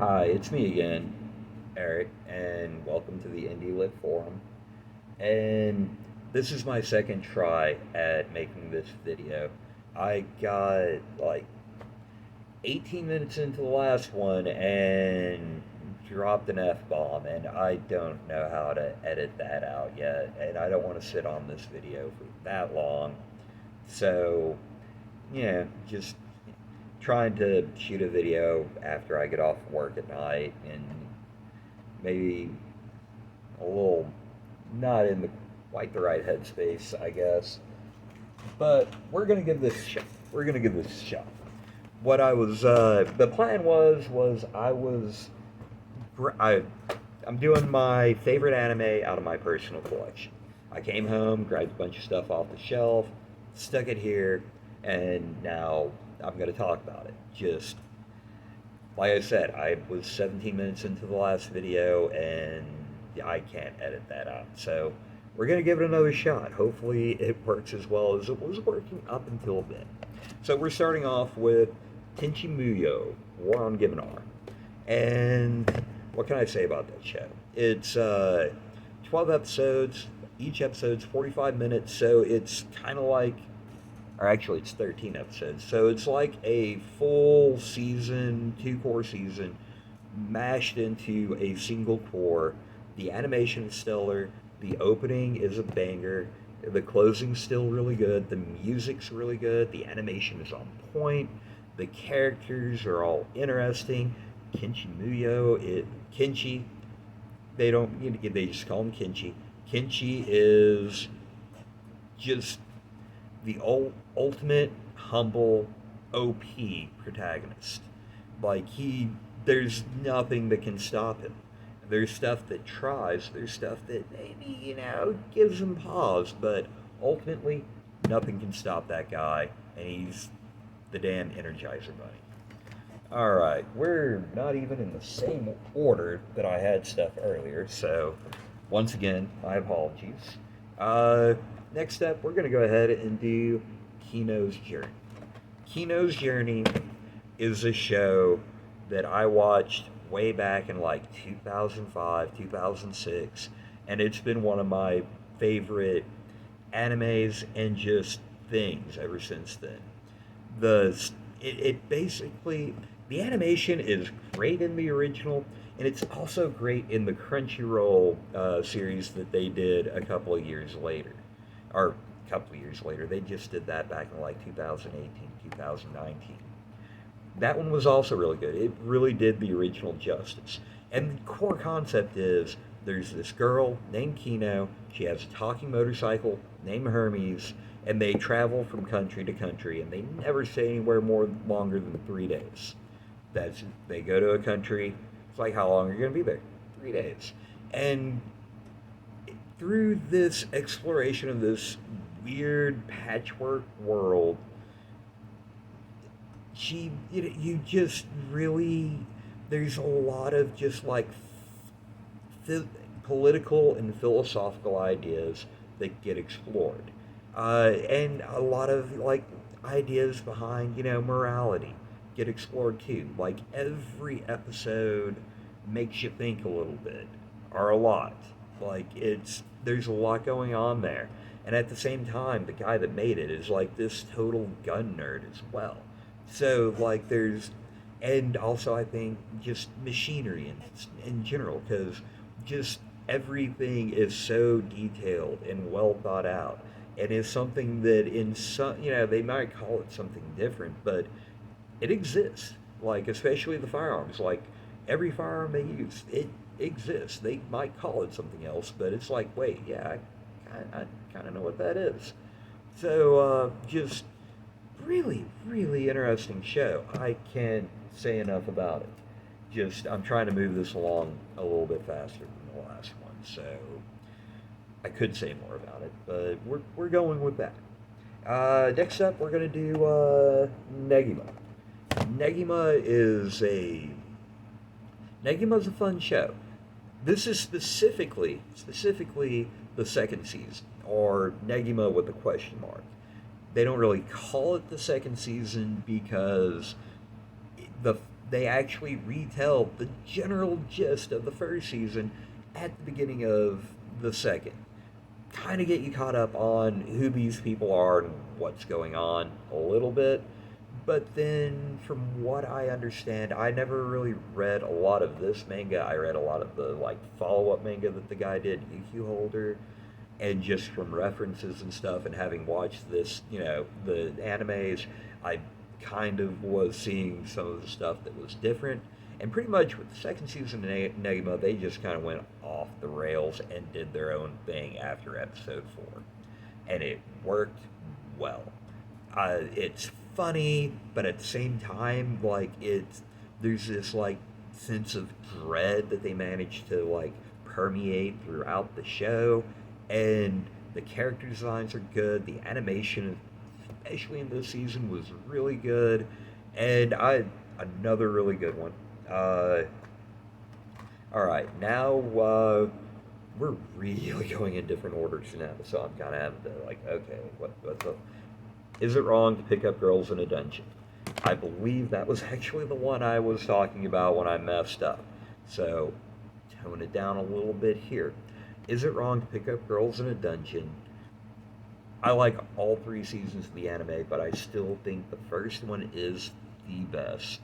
Hi, it's me again, Eric, and welcome to the Indie Lit Forum. And this is my second try at making this video. I got like 18 minutes into the last one and dropped an F bomb, and I don't know how to edit that out yet, and I don't want to sit on this video for that long. So, yeah, just trying to shoot a video after I get off work at night and maybe a little not in the quite the right headspace, I guess. But we're gonna give this shot. We're gonna give this a shot. What I was, the plan was I was, I, I'm doing my favorite anime out of my personal collection. I came home, grabbed a bunch of stuff off the shelf, stuck it here, and now I'm gonna talk about it. Just like I said, I was 17 minutes into the last video and I can't edit that out. So we're going to give it another shot. Hopefully it works as well as it was working up until then. So we're starting off with Tenchimuyo Onegivenr. And what can I say about that show? It's 12 episodes. Each episode's 45 minutes, so it's kind of like, or actually it's 13 episodes, so it's like a full season, two-core season, mashed into a single core. The animation is stellar, the opening is a banger, the closing's still really good, the music's really good, the animation is on point, the characters are all interesting. Kenchi, they don't, they just call him Kenchi. Kenchi is just the ultimate humble OP protagonist. Like there's nothing that can stop him. There's stuff that tries, there's stuff that maybe, gives him pause, but ultimately, nothing can stop that guy, and he's the damn Energizer Bunny. Alright, we're not even in the same order that I had stuff earlier, so once again, my apologies. Next up, we're going to go ahead and do Kinos Journey. Kinos Journey is a show that I watched way back in like 2005, 2006, and it's been one of my favorite animes and just things ever since then. It basically, the animation is great in the original, and it's also great in the Crunchyroll series that they did a couple of years later. Or a couple of years later. They just did that back in like 2018, 2019. That one was also really good. It really did the original justice. And the core concept is there's this girl named Kino. She has a talking motorcycle named Hermes, and they travel from country to country, and they never stay anywhere more longer than 3 days. They go to a country. It's like, how long are you going to be there? 3 days. And through this exploration of this weird patchwork world, you just really, there's a lot of just like political and philosophical ideas that get explored, and a lot of like ideas behind morality get explored too. Like every episode makes you think a little bit, or a lot. Like there's a lot going on there, and at the same time, the guy that made it is like this total gun nerd as well. So like and also I think just machinery in general, because just everything is so detailed and well thought out, and is something that in some they might call it something different, but it exists. Like especially the firearms, like every firearm they use, it exists. They might call it something else, but it's like, wait, yeah, I kind of know what that is. So just really, really interesting show. I can't say enough about it. Just I'm trying to move this along a little bit faster than the last one, so I could say more about it, but we're going with that. Next up, we're gonna do Negimo. Negima is a Negima's a fun show. This is specifically the second season, or Negima with a question mark. They don't really call it the second season because the they actually retell the general gist of the first season at the beginning of the second. Kind of get you caught up on who these people are and what's going on a little bit. But then, from what I understand, I never really read a lot of this manga. I read a lot of the like follow-up manga that the guy did, UQ Holder, and just from references and stuff, and having watched this, the animes, I kind of was seeing some of the stuff that was different. And pretty much with the second season of Negimo, they just kind of went off the rails and did their own thing after episode 4. And it worked well. It's funny, but at the same time, like, there's this, like, sense of dread that they managed to, like, permeate throughout the show. And the character designs are good. The animation, especially in this season, was really good. And another really good one. All right, now we're really going in different orders now, so I'm kind of having to like, okay, what's up? Is it wrong to pick up girls in a dungeon? I believe that was actually the one I was talking about when I messed up. So tone it down a little bit here. Is it wrong to pick up girls in a dungeon? I like all 3 seasons of the anime, but I still think the first one is the best.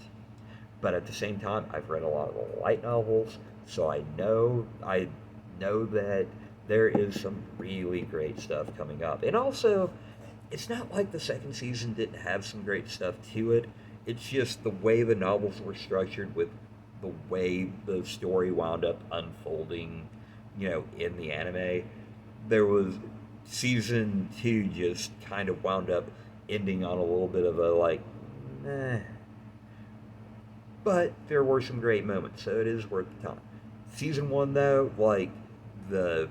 But at the same time, I've read a lot of the light novels, so I know that there is some really great stuff coming up. And also, it's not like the second season didn't have some great stuff to it. It's just the way the novels were structured with the way the story wound up unfolding, in the anime. There was season 2 just kind of wound up ending on a little bit of a like, eh. But there were some great moments, so it is worth the time. Season 1, though, like the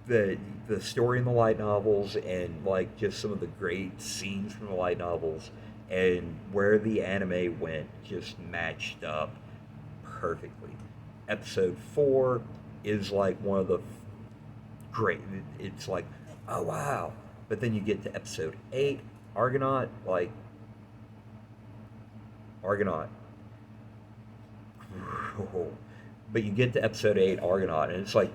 the story in the light novels and like just some of the great scenes from the light novels and where the anime went just matched up perfectly. Episode 4 is like one of the great. It's like, oh wow! But then you get to episode 8, Argonaut, like Argonaut. But you get to episode 8, Argonaut, and it's like,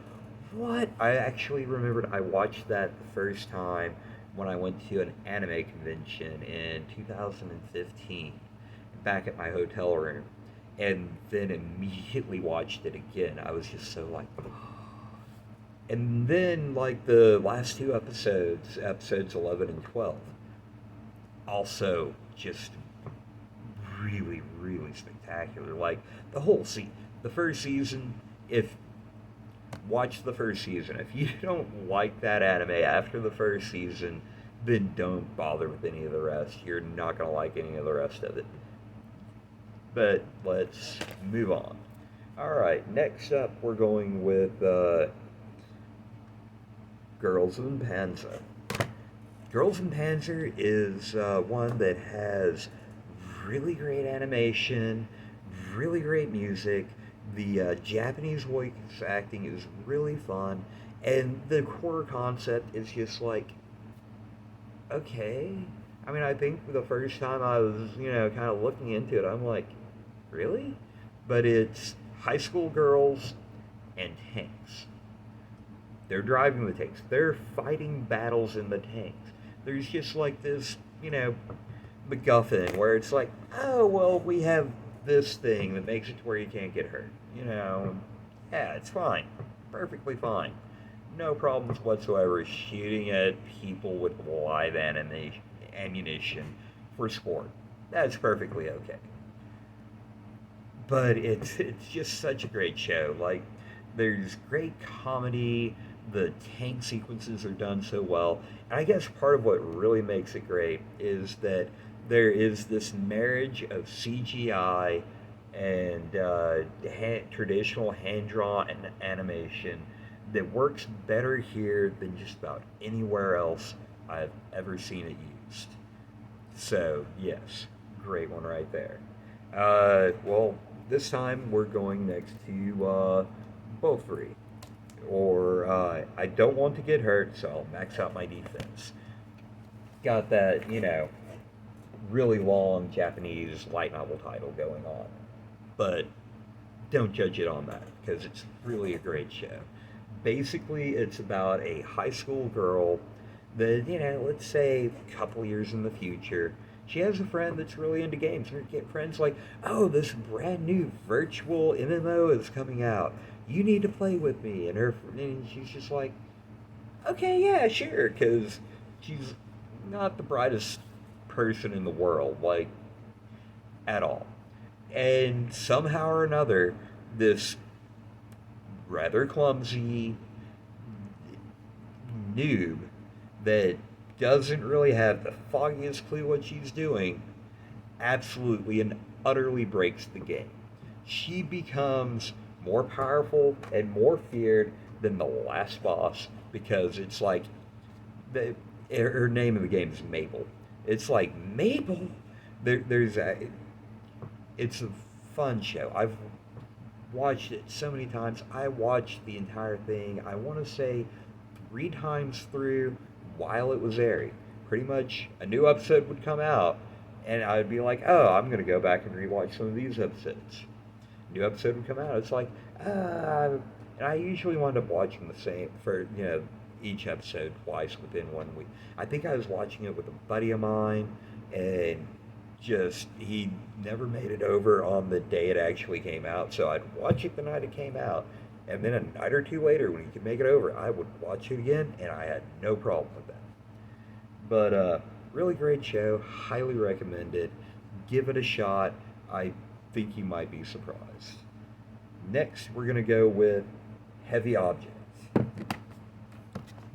what? I actually remembered I watched that the first time when I went to an anime convention in 2015, back at my hotel room, and then immediately watched it again. I was just so like, and then like the last 2 episodes, episodes 11 and 12, also just really, really spectacular. Like the first season, watch the first season. If you don't like that anime after the first season, then don't bother with any of the rest. You're not going to like any of the rest of it. But let's move on. Alright, next up we're going with Girls in Panzer. Girls in Panzer is one that has really great animation, really great music. The Japanese voice acting is really fun, and the core concept is just like, okay. I mean, I think the first time I was, kind of looking into it, I'm like, really? But it's high school girls and tanks. They're driving the tanks. They're fighting battles in the tanks. There's just like this, MacGuffin where it's like, oh, well, we have this thing that makes it to where you can't get hurt. Yeah, it's fine. Perfectly fine. No problems whatsoever shooting at people with live ammunition for sport. That's perfectly okay. But it's just such a great show. Like, there's great comedy. The tank sequences are done so well. And I guess part of what really makes it great is that there is this marriage of CGI and traditional hand-drawn animation that works better here than just about anywhere else I've ever seen it used. So, yes, great one right there. Well, this time we're going next to Beaufry. Or I don't want to get hurt, so I'll max out my defense. Got that, really long Japanese light novel title going on. But don't judge it on that because it's really a great show. Basically, it's about a high school girl that, let's say a couple years in the future, she has a friend that's really into games. Her friend's like, oh, this brand new virtual MMO is coming out. You need to play with me. And she's just like, okay, yeah, sure, because she's not the brightest person in the world, like, at all. And somehow or another, this rather clumsy noob that doesn't really have the foggiest clue what she's doing absolutely and utterly breaks the game. She becomes more powerful and more feared than the last boss because it's like the, her name of the game is Mabel. It's like Mabel. There's a. It's a fun show. I've watched it so many times. I watched the entire thing. I want to say 3 times through while it was airing. Pretty much a new episode would come out, and I'd be like, "Oh, I'm gonna go back and rewatch some of these episodes." New episode would come out. It's like, and I usually wind up watching the same for each episode twice within 1 week. I think I was watching it with a buddy of mine, and just he never made it over on the day it actually came out. So I'd watch it the night it came out, and then a night or two later, when he could make it over, I would watch it again, and I had no problem with that. But really great show, highly recommended. Give it a shot. I think you might be surprised. Next, we're gonna go with Heavy Objects.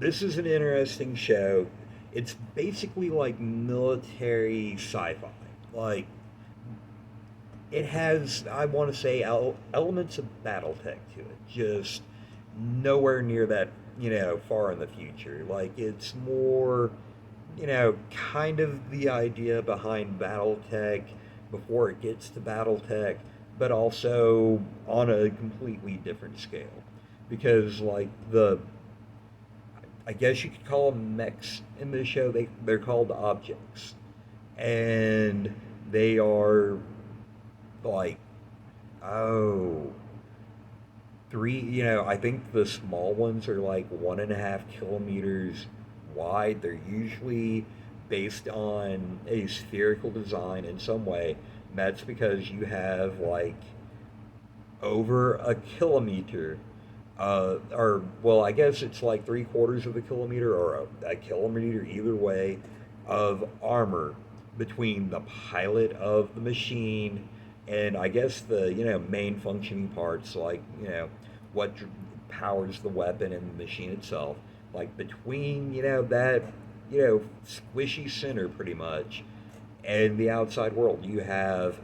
This is an interesting show. It's basically like military sci-fi. Like it has, I want to say, elements of BattleTech to it. Just nowhere near that, far in the future. Like it's more, kind of the idea behind BattleTech before it gets to BattleTech, but also on a completely different scale. Because like I guess you could call them mechs in this show. They're called objects, and they are like, oh, three. I think the small ones are like 1.5 kilometers wide. They're usually based on a spherical design in some way. And that's because you have like over a kilometer, or well, I guess it's like 3/4 of a kilometer or a kilometer either way of armor between the pilot of the machine and I guess the main functioning parts like what powers the weapon and the machine itself. Like between that squishy center pretty much and the outside world, you have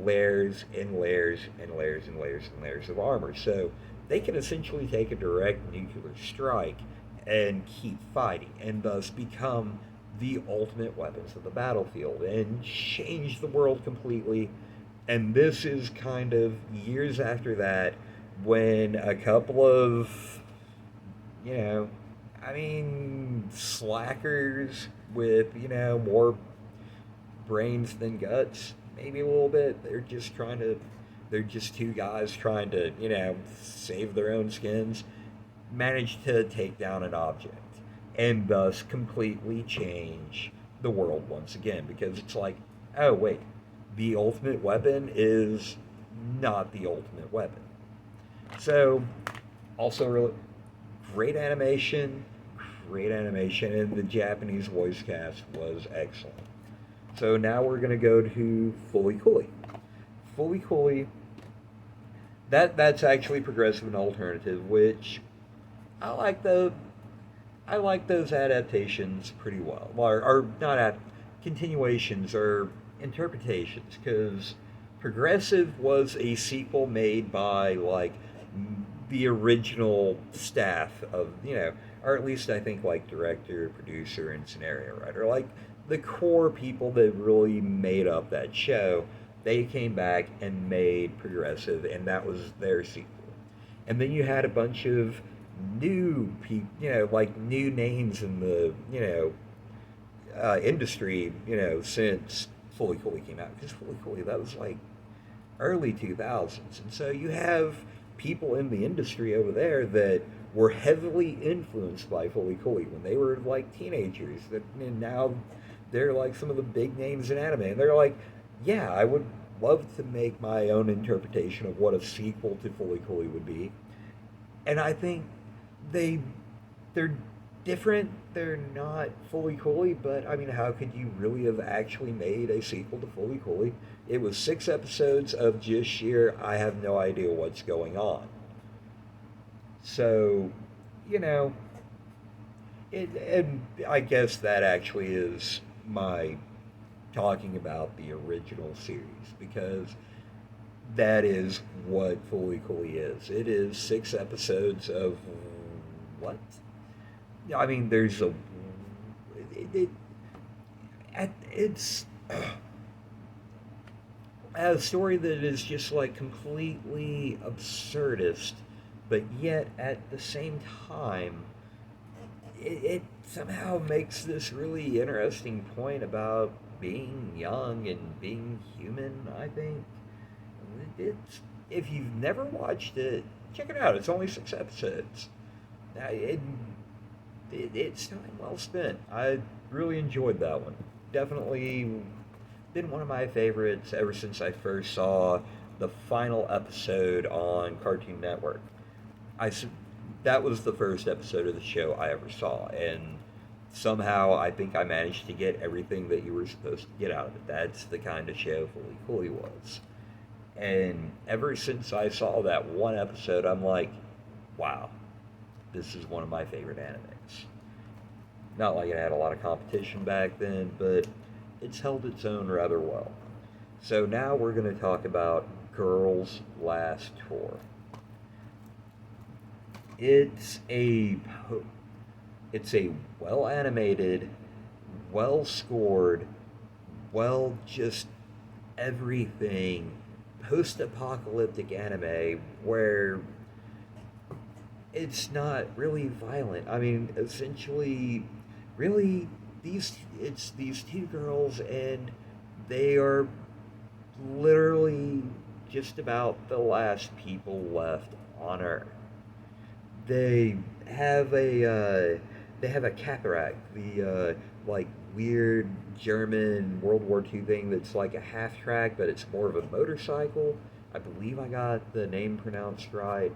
layers and layers and layers and layers and layers of armor. So they can essentially take a direct nuclear strike and keep fighting, and thus become the ultimate weapons of the battlefield and change the world completely. And this is kind of years after that when a couple of, you know, slackers with, more brains than guts, maybe a little bit. They're just two guys trying to, save their own skins, manage to take down an object and thus completely change the world once again. Because it's like, oh, wait, the ultimate weapon is not the ultimate weapon. So, also, really great animation, and the Japanese voice cast was excellent. So now we're gonna go to Fully Cooley. Fully Cooley. That's actually progressive and alternative, which I like I like those adaptations pretty well, or not continuations or interpretations, because Progressive was a sequel made by like the original staff of or at least I think like director, producer, and scenario writer, like the core people that really made up that show. They came back and made Progressive, and that was their sequel. And then you had a bunch of new people, like new names in the industry, since Fully Cooley came out, because Fully Cooley, that was like early 2000s. And so you have people in the industry over there that were heavily influenced by Fully Cooley when they were like teenagers. And now they're like some of the big names in anime. And they're like, yeah, I would love to make my own interpretation of what a sequel to Fully Cooley would be. And I think they they're different. They're not Fully Cooley, but I mean, how could you really have actually made a sequel to Fully Cooley? It was 6 episodes of just sheer I have no idea what's going on. So, you know, and I guess that actually is my talking about the original series, because that is what Fully Cooley is. It is 6 episodes of what? I mean, there's it, it's a story that is just like completely absurdist, but yet at the same time, it somehow makes this really interesting point about being young and being human. I think it's, if you've never watched it, check it out. It's only 6 episodes. Now, it's time well spent. I really enjoyed that one. Definitely been one of my favorites ever since I first saw the final episode on Cartoon Network. I that was the first episode of the show I ever saw, and somehow I think I managed to get everything that you were supposed to get out of it. That's the kind of show Fully Cooley was. And ever since I saw that one episode, I'm like, wow, this is one of my favorite animes. Not like it had a lot of competition back then, but it's held its own rather well. So now we're going to talk about Girls Last Tour. It's a it's a well animated, well scored, well just everything post apocalyptic anime where it's not really violent. I mean, essentially, really, it's these two girls, and they are literally just about the last people left on Earth. They have a cataract, the like weird German World War II thing that's like a half track, but it's more of a motorcycle. I believe I got the name pronounced right.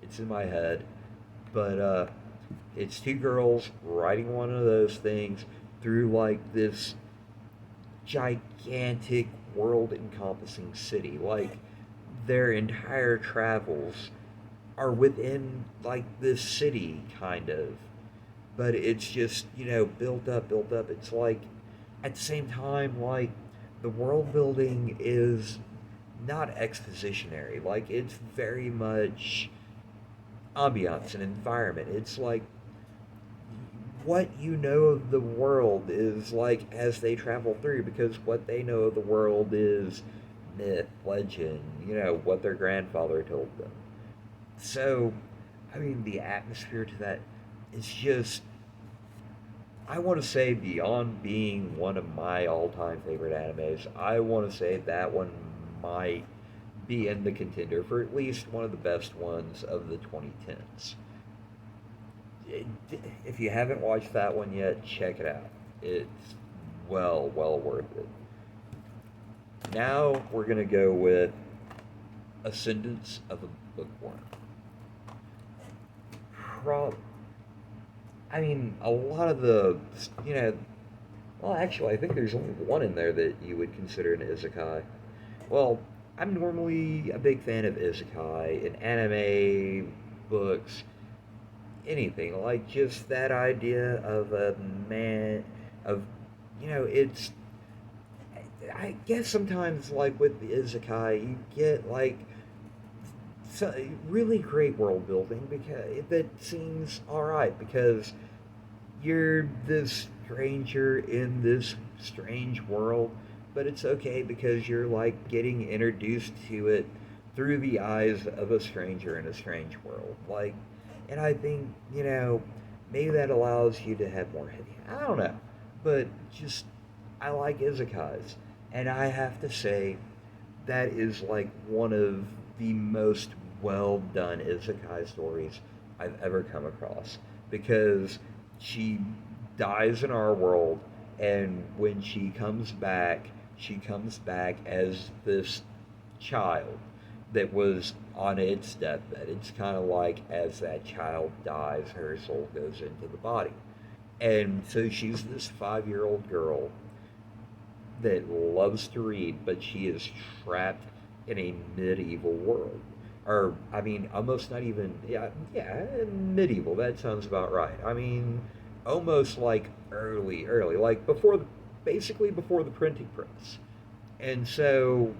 It's in my head, but it's two girls riding one of those things through like this gigantic world-encompassing city. Like their entire travels are within like this city, kind of, but it's just, built up, built up. It's like at the same time, like the world building is not expositionary. Like it's very much ambiance and environment. It's like what you know of the world is like as they travel through, because what they know of the world is myth, legend, what their grandfather told them. So, I mean, the atmosphere to that is just, I want to say, beyond being one of my all time favorite animes, I want to say that one might be in the contender for at least one of the best ones of the 2010s. If you haven't watched that one yet, check it out. It's well worth it. Now we're going to go with Ascendance of a Bookworm. I mean, a lot of the, well, actually, I think there's only one in there that you would consider an isekai. Well, I'm normally a big fan of isekai in anime, books, anything. Like, just that idea of a man, of, it's, I guess sometimes, like, with the isekai, you get, like, so really great world building, because that seems all right, because you're this stranger in this strange world, but it's okay because you're like getting introduced to it through the eyes of a stranger in a strange world. Like, and I think, maybe that allows you to have more heavy. I don't know, but just I like izakais, And I have to say, that is like one of the most well done isekai stories I've ever come across because she dies in our world, and when she comes back as this child that was on its deathbed. It's kind of like as that child dies, her soul goes into the body. And so she's this 5 year old girl that loves to read, but she is trapped in a medieval world. Or, I mean, almost not even, yeah, medieval. That sounds about right. I mean, almost like early, like basically before the printing press. And so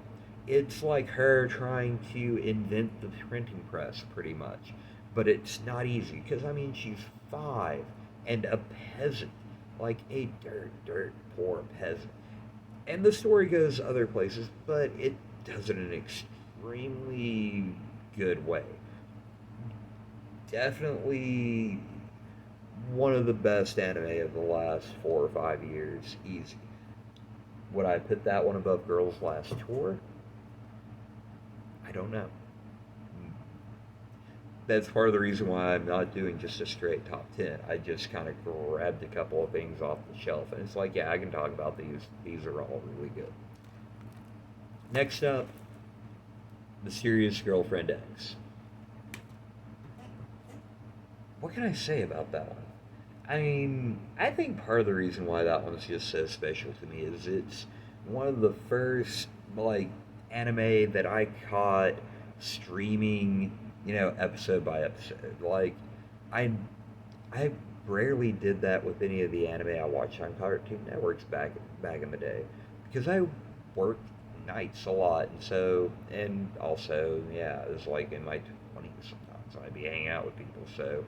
it's like her trying to invent the printing press pretty much. But it's not easy because, I mean, she's 5 and a peasant, like a dirt poor peasant. And the story goes other places, but it does it in an extremely good way. Definitely one of the best anime of the last 4 or 5 years, easy. Would I put that one above Girls Last Tour? I don't know. That's part of the reason why I'm not doing just a straight top 10. I just kind of grabbed a couple of things off the shelf, and it's like, yeah, I can talk about these. These are all really good. Next up, Mysterious Girlfriend X. What can I say about that one? I mean, I think part of the reason why that one's just so special to me is it's one of the first, like, anime that I caught streaming, episode by episode. Like, I I rarely did that with any of the anime I watched on Cartoon Networks back in the day because I worked nights a lot, and so and also yeah, it was like in my 20s sometimes. I'd be hanging out with people, so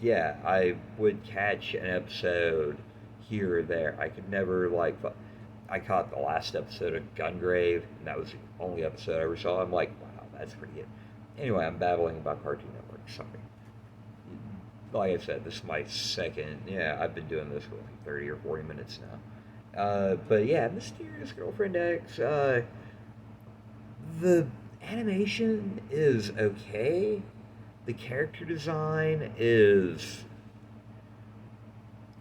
yeah, I would catch an episode here or there. I could never like. I caught the last episode of Gungrave, and that was the only episode I ever saw. I'm like, wow, that's pretty good. Anyway, I'm babbling about Cartoon Network. Sorry. Like I said, this is my second. Yeah, I've been doing this for like 30 or 40 minutes now. But yeah, Mysterious Girlfriend X. The animation is okay. The character design is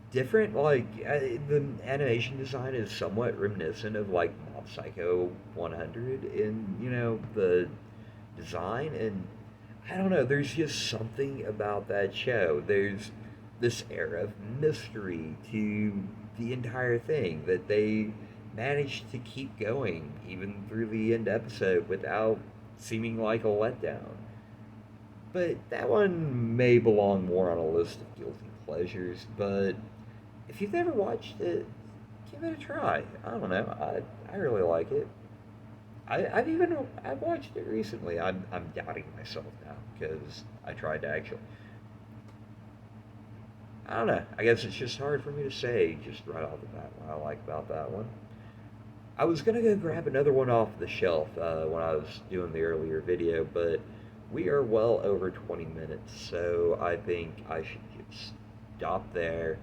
different. Like the animation design is somewhat reminiscent of like Mob Psycho 100 in the design, and I don't know. There's just something about that show. There's this air of mystery to the entire thing that they managed to keep going even through the end episode without seeming like a letdown. But that one may belong more on a list of guilty pleasures. But if you've never watched it, give it a try. I don't know. I really like it. I've watched it recently. I'm doubting myself now because I tried to actually. I don't know. I guess it's just hard for me to say just right off the bat what I like about that one. I was gonna go grab another one off the shelf when I was doing the earlier video, but we are well over 20 minutes, so I think I should just stop there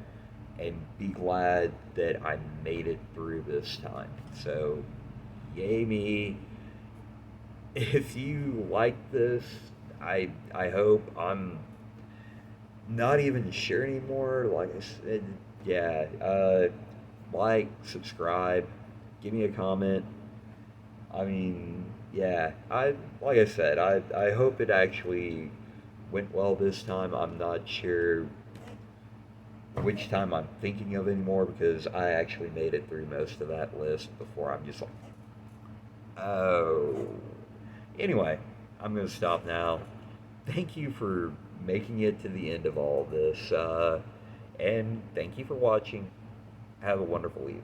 and be glad that I made it through this time. So, yay me. If you like this, I hope. I'm not even sure anymore. Like I said, yeah. Like, subscribe, give me a comment. I mean, yeah. I like I said, I hope it actually went well this time. I'm not sure which time I'm thinking of anymore because I actually made it through most of that list before I'm just like, oh. Anyway, I'm going to stop now. Thank you for making it to the end of all this, and thank you for watching. Have a wonderful evening.